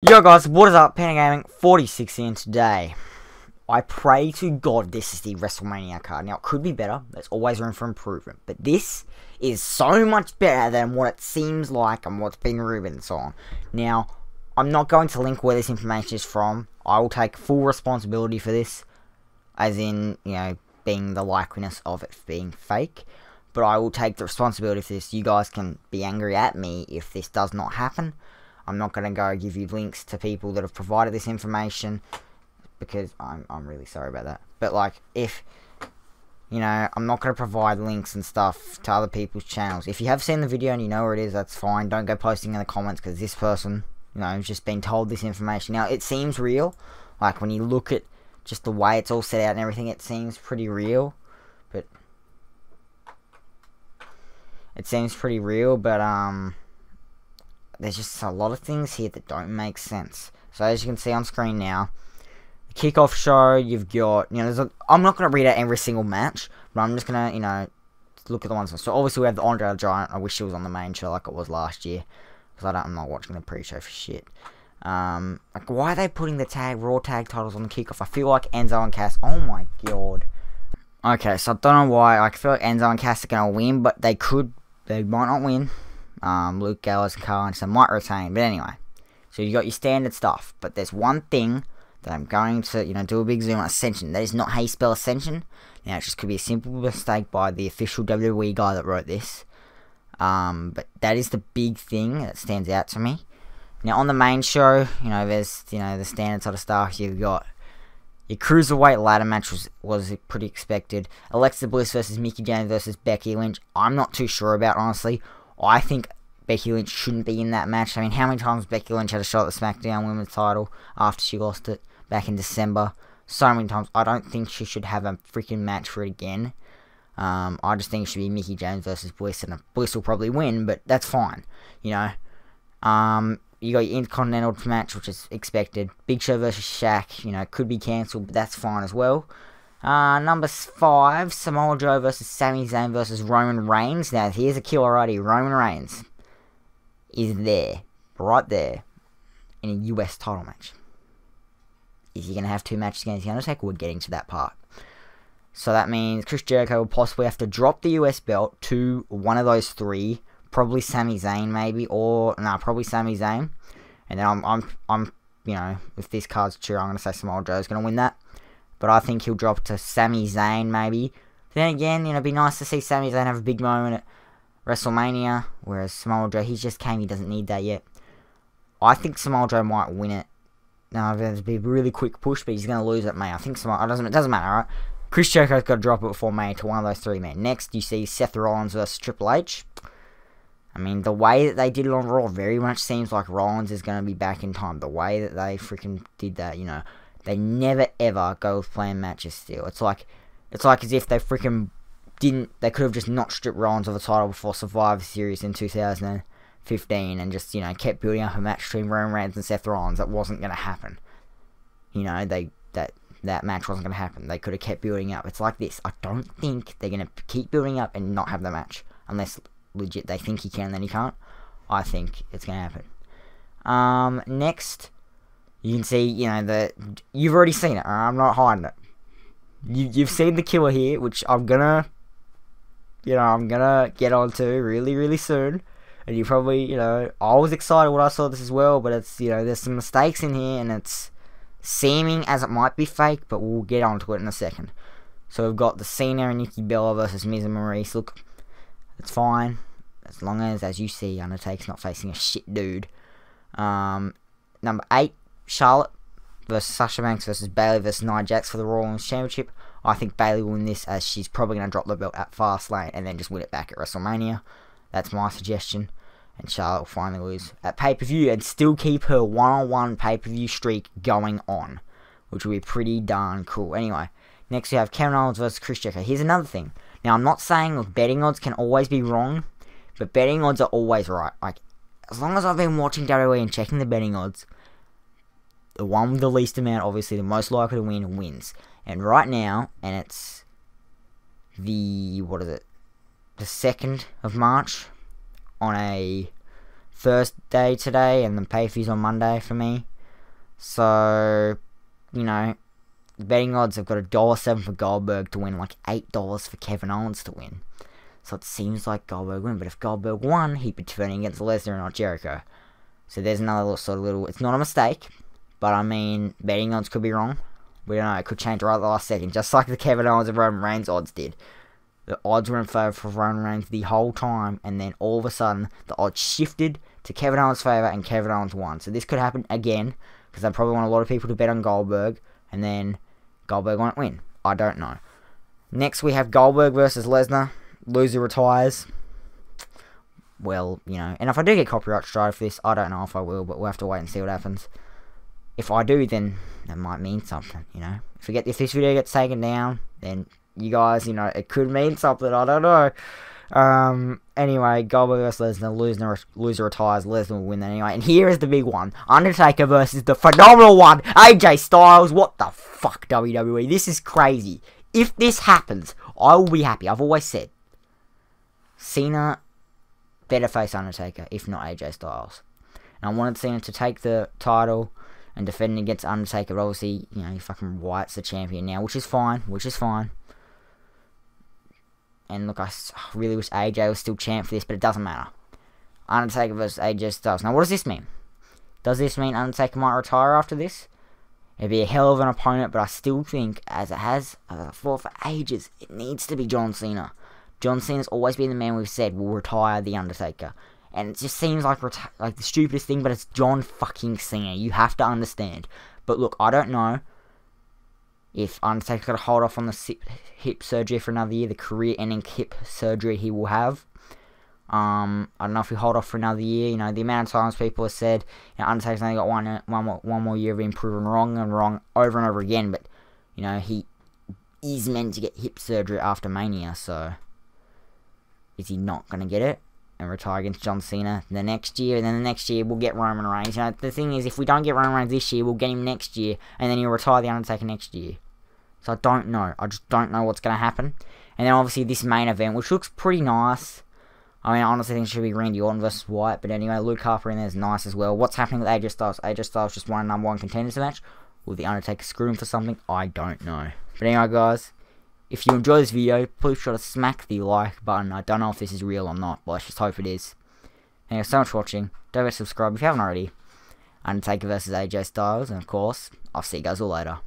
Yo guys, what is up? Panda Gaming 46 in today. I pray to God this is the Wrestlemania card. Now, it could be better. There's always room for improvement. But this is so much better than what it seems like and what's been rumored and so on. Now, I'm not going to link where this information is from. I will take full responsibility for this. As in, being the likeliness of it being fake. But I will take the responsibility for this. You guys can be angry at me if this does not happen. I'm not going to go give you links to people that have provided this information, because I'm really sorry about that. But, if, I'm not going to provide links and stuff to other people's channels. If you have seen the video and you know where it is, that's fine. Don't go posting in the comments, because this person, has just been told this information. Now, it seems real. Like, when you look at just the way it's all set out and everything, it seems pretty real. But, there's just a lot of things here that don't make sense. So as you can see on screen now, the kickoff show, you've got, I'm not going to read out every single match, but I'm just going to, look at the ones. So obviously we have the Andre the Giant. I wish he was on the main show like it was last year, because I'm not watching the pre-show for shit. Why are they putting the Raw tag titles on the kickoff? I feel like Enzo and Cass, oh my god. Okay, so I don't know why, I feel like Enzo and Cass are going to win, but they might not win. Luke Gallows and Carl Anderson might retain, but anyway. So you got your standard stuff, but there's one thing that I'm going to, do a big zoom on: Ascension. That is not how you spell Ascension. Now, it just could be a simple mistake by the official WWE guy that wrote this. But that is the big thing that stands out to me. Now, on the main show, there's, the standard sort of stuff. You've got your Cruiserweight ladder match was pretty expected. Alexa Bliss versus Mickie James versus Becky Lynch. I'm not too sure about, honestly. I think Becky Lynch shouldn't be in that match. I mean, how many times Becky Lynch had a shot at the SmackDown Women's title after she lost it back in December? So many times. I don't think she should have a freaking match for it again. I just think it should be Mickie James versus Bliss, and Bliss will probably win, but that's fine. You got your Intercontinental match, which is expected. Big Show versus Shaq, could be cancelled, but that's fine as well. Number 5, Samoa Joe versus Sami Zayn versus Roman Reigns. Now, here's a killer already. Roman Reigns is there, right there, in a US title match. Is he going to have 2 matches against The Undertaker? We're getting to that part. So that means Chris Jericho will possibly have to drop the US belt to one of those 3. Probably Sami Zayn, maybe, or probably Sami Zayn. And then I'm if this card's true, I'm going to say Samoa Joe's going to win that. But I think he'll drop to Sami Zayn, maybe. Then again, it'd be nice to see Sami Zayn have a big moment at WrestleMania. Whereas Samoa Joe, he just came, he doesn't need that yet. I think Samoa Joe might win it. Now, there's be a really quick push, but he's going to lose at May. I think it doesn't matter, alright? Chris Jericho's got to drop it before May to one of those 3 men. Next, you see Seth Rollins versus Triple H. I mean, the way that they did it on Raw very much seems like Rollins is going to be back in time. The way that they freaking did that, they never ever go with planned matches still. It's like as if they freaking they could have just not stripped Rollins of the title before Survivor Series in 2015 and just, kept building up a match between Roman Reigns and Seth Rollins. That wasn't going to happen. That match wasn't going to happen. They could have kept building up. It's like this. I don't think they're going to keep building up and not have the match. Unless, legit, they think he can and then he can't. I think it's going to happen. Next, you can see, you've already seen it. I'm not hiding it. You've seen the killer here, which I'm gonna get onto really, really soon. And you probably, I was excited when I saw this as well, but it's, there's some mistakes in here, and it's seeming as it might be fake, but we'll get onto it in a second. So we've got the Cena and Nikki Bella versus Miz and Maurice. Look, it's fine, as long as you see, Undertaker's not facing a shit dude. Number 8, Charlotte versus Sasha Banks versus Bayley versus Nia Jax for the Raw Women's Championship. I think Bayley will win this, as she's probably going to drop the belt at Fastlane and then just win it back at WrestleMania. That's my suggestion. And Charlotte will finally lose at pay-per-view and still keep her one-on-one pay-per-view streak going on, which will be pretty darn cool. Anyway, next we have Kevin Owens versus Chris Jericho. Here's another thing. Now, I'm not saying, look, betting odds can always be wrong, but betting odds are always right. As long as I've been watching WWE and checking the betting odds, the one with the least amount, obviously the most likely to win, wins. And right now, and it's the 2nd of March, on a Thursday today, and the pay-per-view's on Monday for me. So, you know, betting odds have got $1.07 for Goldberg to win, like $8 for Kevin Owens to win. So it seems like Goldberg win, but if Goldberg won, he'd be defending against Lesnar and not Jericho. So there's another little, it's not a mistake, but I mean, betting odds could be wrong. We don't know, it could change right at the last second, just like the Kevin Owens and Roman Reigns odds did. The odds were in favour for Roman Reigns the whole time, and then all of a sudden, the odds shifted to Kevin Owens' favour, and Kevin Owens won. So this could happen again, because I probably want a lot of people to bet on Goldberg, and then Goldberg won't win. I don't know. Next, we have Goldberg versus Lesnar. Loser retires. Well, you know, and if I do get copyright strike for this, I don't know if I will, but we'll have to wait and see what happens. If I do, then that might mean something, you know. If this video gets taken down, then you guys, you know, it could mean something, I don't know. Anyway, Goldberg versus Lesnar, loser retires, Lesnar will win anyway. And here is the big one. Undertaker versus the phenomenal one, AJ Styles. What the fuck, WWE? This is crazy. If this happens, I will be happy. I've always said, Cena better face Undertaker, if not AJ Styles. And I wanted Cena to take the title and defend against Undertaker, but obviously, you know, he fucking Wyatt's the champion now, which is fine, And look, I really wish AJ was still champ for this, but it doesn't matter. Undertaker versus AJ Styles. Now, what does this mean? Does this mean Undertaker might retire after this? It'd be a hell of an opponent, but I still think, as it has for ages, it needs to be John Cena. John Cena's always been the man we've said will retire The Undertaker. And it just seems like the stupidest thing, but it's John fucking Cena. You have to understand. But look, I don't know if Undertaker's got to hold off on the hip surgery for another year, the career-ending hip surgery he will have. I don't know if he hold off for another year. You know, the amount of times people have said, you know, Undertaker's only got one more year of being proven wrong over and over again. But, you know, he is meant to get hip surgery after Mania, so is he not going to get it and retire against John Cena the next year? And then the next year, we'll get Roman Reigns. You know, the thing is, if we don't get Roman Reigns this year, we'll get him next year, and then he'll retire The Undertaker next year. So I don't know. I just don't know what's going to happen. And then, obviously, this main event, which looks pretty nice. I mean, I honestly think it should be Randy Orton versus Wyatt. But anyway, Luke Harper in there is nice as well. What's happening with AJ Styles? AJ Styles just won a #1 contenders match. Will The Undertaker screw him for something? I don't know. But anyway, guys, if you enjoy this video, please try to smack the like button. I don't know if this is real or not, but let's just hope it is. Anyway, so much for watching. Don't forget to subscribe if you haven't already. Undertaker versus AJ Styles. And of course, I'll see you guys all later.